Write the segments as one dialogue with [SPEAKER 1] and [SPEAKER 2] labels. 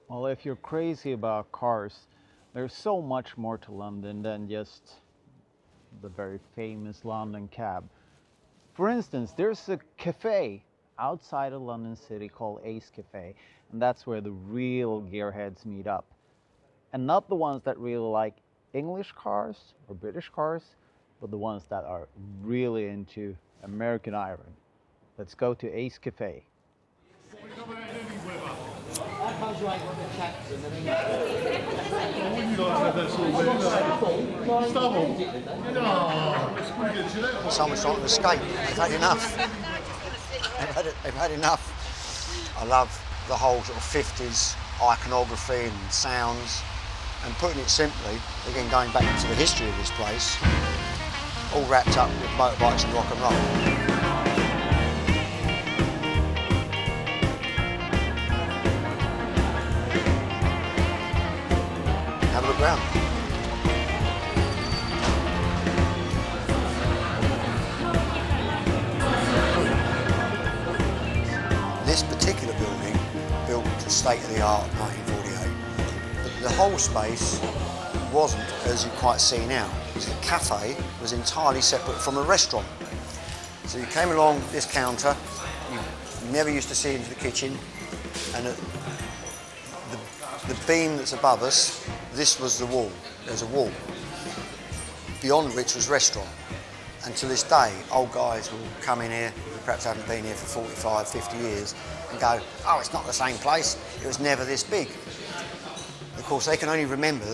[SPEAKER 1] Well, if you're crazy about cars, there's so much more to London than just the very famous London cab. For instance, there's a cafe outside of London City called Ace Cafe, and that's where the real gearheads meet up. And not the ones that really like English cars or British cars, but the ones that are really into American iron. Let's go to Ace Cafe.
[SPEAKER 2] Someone's trying to escape. They've had enough. They've had enough. I love the whole sort of 50s iconography and sounds. And putting it simply, again going back into the history of this place, all wrapped up with motorbikes and rock and roll. Have a look round. This particular building, built to state-of-the-art 1948, but the whole space wasn't as you quite see now. The cafe was entirely separate from a restaurant. So you came along this counter, you never used to see into the kitchen, and the beam that's above us, this was the wall. There's a wall, beyond which was restaurant. And to this day, old guys will come in here, who perhaps haven't been here for 45, 50 years, and go, oh, it's not the same place, it was never this big. Of course, they can only remember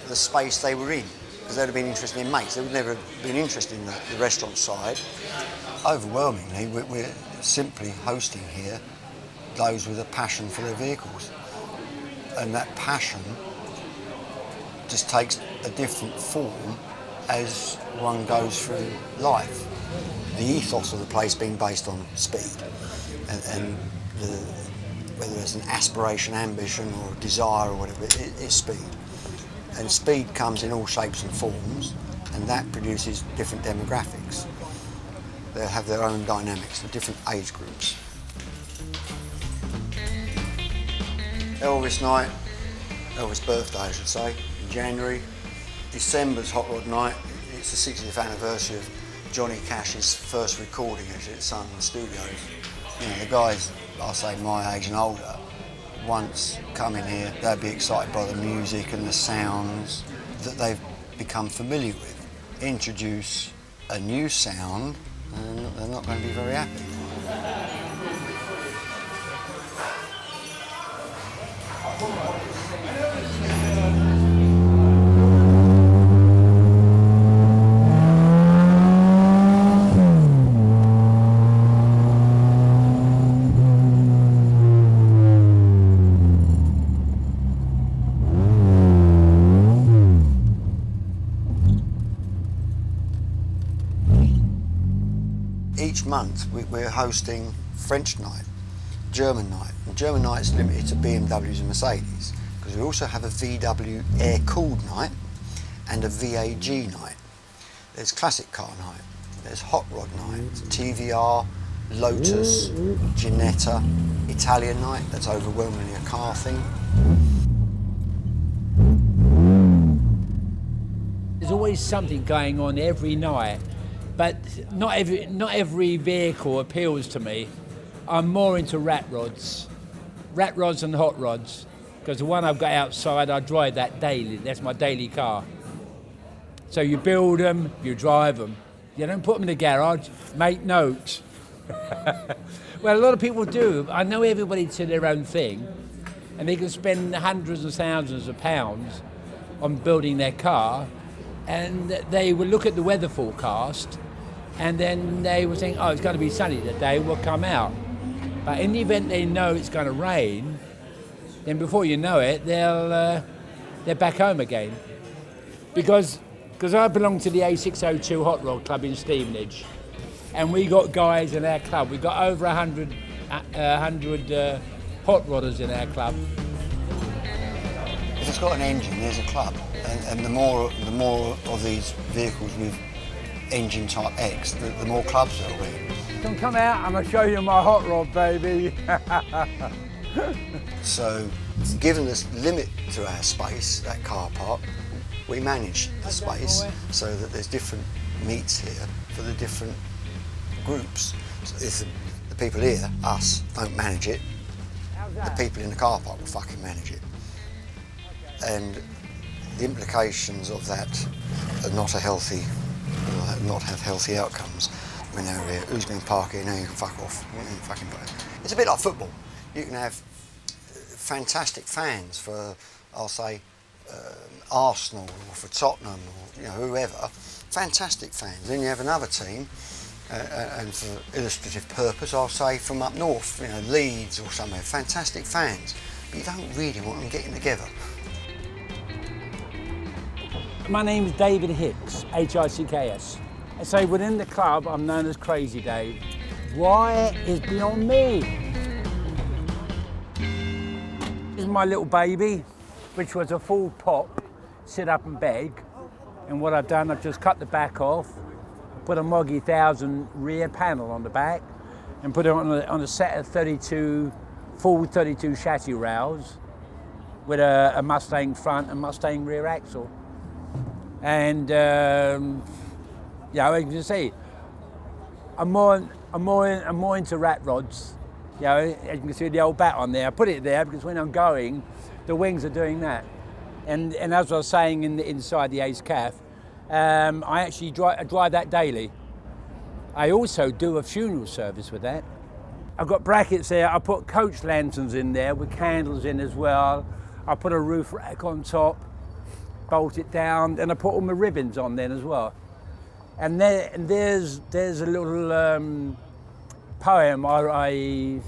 [SPEAKER 2] the space they were in, because they'd have been interested in mates. They would never have been interested in the restaurant side. Overwhelmingly, we're simply hosting here those with a passion for their vehicles. And that passion just takes a different form as one goes through life. The ethos of the place being based on speed and whether it's an aspiration, ambition or desire or whatever, it's speed. And speed comes in all shapes and forms, and that produces different demographics. They have their own dynamics for different age groups. Elvis night, Elvis birthday I should say, in January. December's Hot Rod Night, it's the 60th anniversary of Johnny Cash's first recording actually at Sun Studios. You know, the guys, I'll say my age and older, once come in here, they'd be excited by the music and the sounds that they've become familiar with. Introduce a new sound and they're not going to be very happy. Each month we're hosting French night, German night. And German night is limited to BMWs and Mercedes, because we also have a VW air-cooled night and a VAG night. There's classic car night, there's hot rod night, TVR, Lotus, Ginetta, Italian night, that's overwhelmingly a car thing.
[SPEAKER 3] There's always something going on every night, but not every vehicle appeals to me. I'm more into rat rods and hot rods, because the one I've got outside, I drive that daily. That's my daily car. So you build them, you drive them. You don't put them in the garage, make notes. Well, a lot of people do. I know everybody to their own thing, and they can spend hundreds of thousands of pounds on building their car, and they will look at the weather forecast, and then they will think, oh, it's going to be sunny today, we'll come out. But in the event they know it's going to rain, then before you know it, they're back home again. Because I belong to the A602 Hot Rod Club in Stevenage, and we got guys in our club. We've got over 100 hot rodders in our club.
[SPEAKER 2] If it's got an engine, there's a club, and the more of these vehicles with engine type X, the more clubs there'll be.
[SPEAKER 4] Come out and I'll show you my hot rod, baby.
[SPEAKER 2] So Given this limit to our space, that car park, we manage the space so that there's different meets here for the different groups. So if the people here, us, don't manage it, the people in the car park will fucking manage it. And the implications of that are not not have healthy outcomes. When they're here, who's going to park here? Now you can fuck off. It's a bit like football. You can have fantastic fans for, I'll say, Arsenal or for Tottenham or whoever. Fantastic fans. Then you have another team, and for illustrative purpose, I'll say from up north, Leeds or somewhere. Fantastic fans, but you don't really want them getting together.
[SPEAKER 3] My name is David Hicks, Hicks. I say within the club, I'm known as Crazy Dave. Why is beyond me. This is my little baby, which was a full pop, sit up and beg. And what I've done, I've just cut the back off, put a Moggy 1000 rear panel on the back, and put it on a set of 32, full 32 chassis rails with a Mustang front and Mustang rear axle. And as you can see, I'm more into rat rods. As you can see the old bat on there. I put it there because when I'm going, the wings are doing that. And as I was saying inside the Ace Calf, I actually drive that daily. I also do a funeral service with that. I've got brackets there. I put coach lanterns in there with candles in as well. I put a roof rack on top, bolt it down, and I put all my ribbons on then as well. And there's a little poem I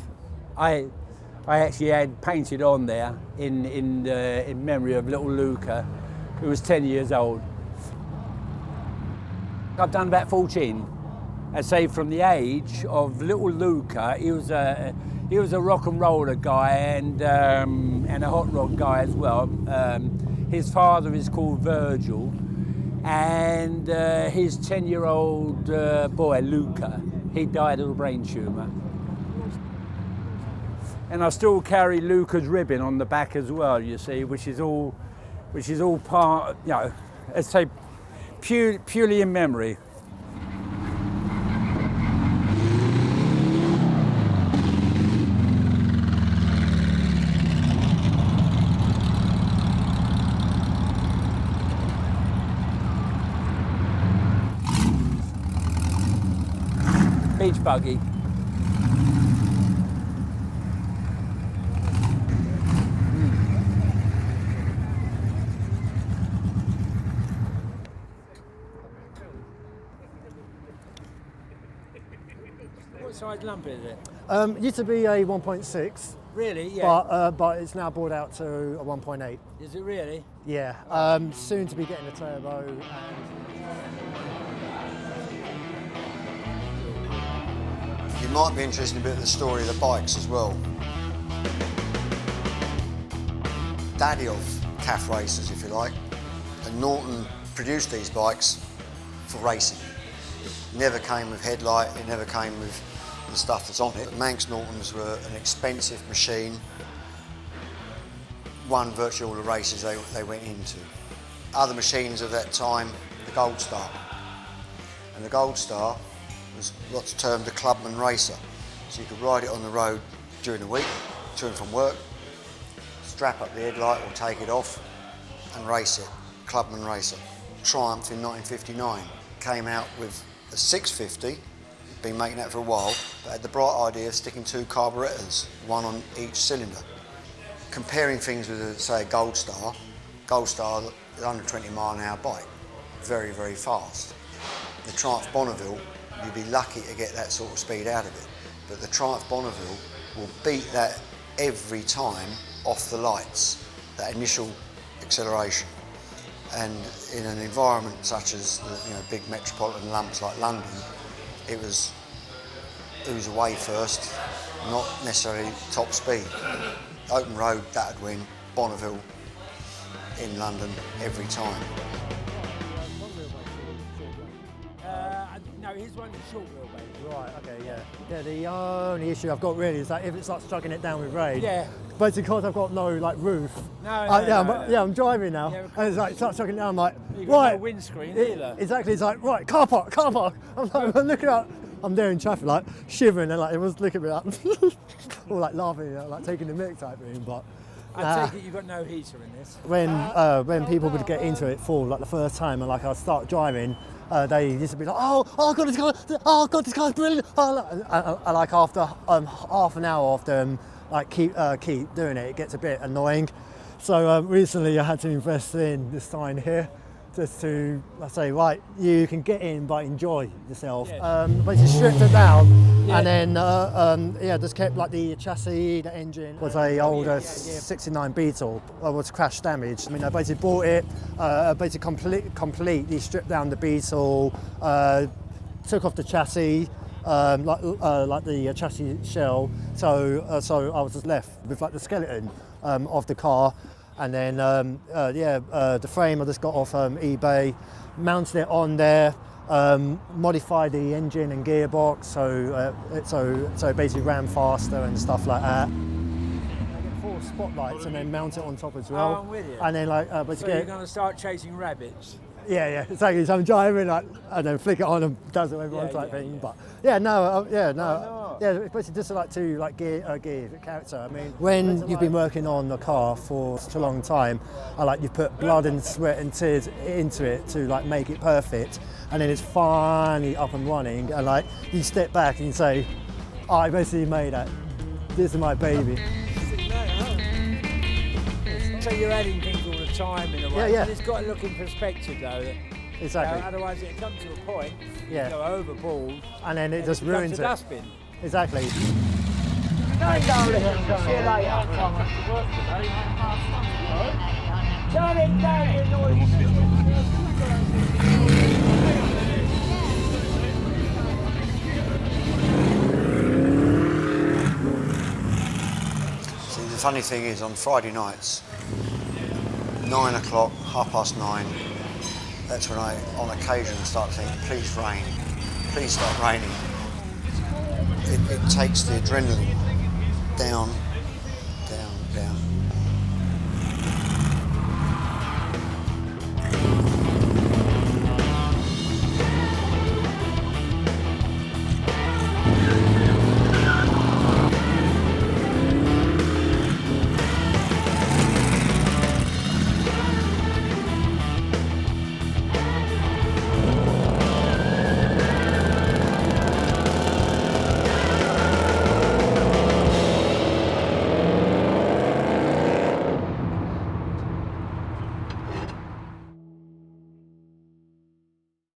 [SPEAKER 3] actually had painted on there in memory of little Luca, who was 10 years old. I've done about 14. I'd say from the age of little Luca, he was a rock and roller guy and a hot rod guy as well. His father is called Virgil, and his 10-year-old boy Luca, he died of a brain tumour. And I still carry Luca's ribbon on the back as well, you see, which is all part, let's say, purely in memory. Beach buggy. What size lump is it?
[SPEAKER 4] Used to be a 1.6.
[SPEAKER 3] Really? Yeah.
[SPEAKER 4] But it's now brought out to a 1.8.
[SPEAKER 3] Is it really?
[SPEAKER 4] Yeah. Soon to be getting a turbo.
[SPEAKER 2] You might be interested in a bit of the story of the bikes as well. Daddy of calf racers, if you like, and Norton produced these bikes for racing. It never came with headlight, it never came with the stuff that's on it. Manx Nortons were an expensive machine, won virtually all the races they went into. Other machines of that time, the Gold Star. And the Gold Star was what's termed a clubman racer. So you could ride it on the road during the week, to and from work, strap up the headlight or take it off and race it. Clubman racer. Triumph in 1959 came out with a 650, been making that for a while, but had the bright idea of sticking 2 carburettors, one on each cylinder. Comparing things with, say, a Gold Star is a 120 mile an hour bike, very, very fast. The Triumph Bonneville, you'd be lucky to get that sort of speed out of it. But the Triumph Bonneville will beat that every time off the lights, that initial acceleration. And in an environment such as big metropolitan lumps like London, it was who's away first, not necessarily top speed. Open road, that'd win. Bonneville in London every time.
[SPEAKER 3] No, his one is short wheelbase.
[SPEAKER 4] Right, okay, yeah. Yeah, the only issue I've got really is that if it's like struggling it down with rain,
[SPEAKER 3] Yeah.
[SPEAKER 4] basically because I've got no like roof. I'm driving now,
[SPEAKER 3] Yeah, of
[SPEAKER 4] and it's like starts chucking down. I'm like,
[SPEAKER 3] You've got
[SPEAKER 4] right,
[SPEAKER 3] no windscreen either.
[SPEAKER 4] exactly. It's like right, car park. I'm like, I'm looking out. I'm there in traffic, like shivering, and like everyone's looking at me like, all like laughing, like taking the mick type thing. But
[SPEAKER 3] I take it you've got no heater in this.
[SPEAKER 4] when people would get into it for like the first time, and like I start driving, they used to be like, oh god, this car's brilliant. And like after half an hour of them like keep doing it, it gets a bit annoying. So recently I had to invest in this sign here, just to say, right, you can get in but enjoy yourself.
[SPEAKER 3] Yes.
[SPEAKER 4] Basically stripped it down,
[SPEAKER 3] Yeah.
[SPEAKER 4] and then just kept like the chassis, the engine was a older 69 Beetle, was crash damaged. I mean, I basically bought it, basically completely stripped down the Beetle, took off the chassis, like the chassis shell. So I was just left with like the skeleton of the car. And then, the frame I just got off eBay, mounted it on there, modified the engine and gearbox so it basically ran faster and stuff like that. I get 4 spotlights and then mount it on top as well.
[SPEAKER 3] Oh, I'm with you.
[SPEAKER 4] And then like,
[SPEAKER 3] So you're going to start chasing rabbits?
[SPEAKER 4] yeah, exactly. So I'm driving, like, and then flick it on and does it with everyone type thing.
[SPEAKER 3] Yeah.
[SPEAKER 4] But it's basically just like to like gear the character. I mean, when you've been working on the car for such a long time, you put blood and sweat and tears into it to like make it perfect, and then it's finally up and running, and like you step back and you say, I basically made that. This is my baby.
[SPEAKER 3] So you're adding things all the time in a way.
[SPEAKER 4] Yeah.
[SPEAKER 3] But it's got to look in perspective though.
[SPEAKER 4] Exactly.
[SPEAKER 3] Otherwise it comes to a point, you go overboard,
[SPEAKER 4] and then it just
[SPEAKER 3] becomes
[SPEAKER 4] ruins
[SPEAKER 3] a
[SPEAKER 4] it.
[SPEAKER 3] dustbin.
[SPEAKER 4] Exactly.
[SPEAKER 3] See you later. Turn it down, you noise.
[SPEAKER 2] See, the funny thing is, on Friday nights, 9 o'clock, 9:30, that's when I, on occasion, start thinking, please rain, please start raining. It takes the adrenaline down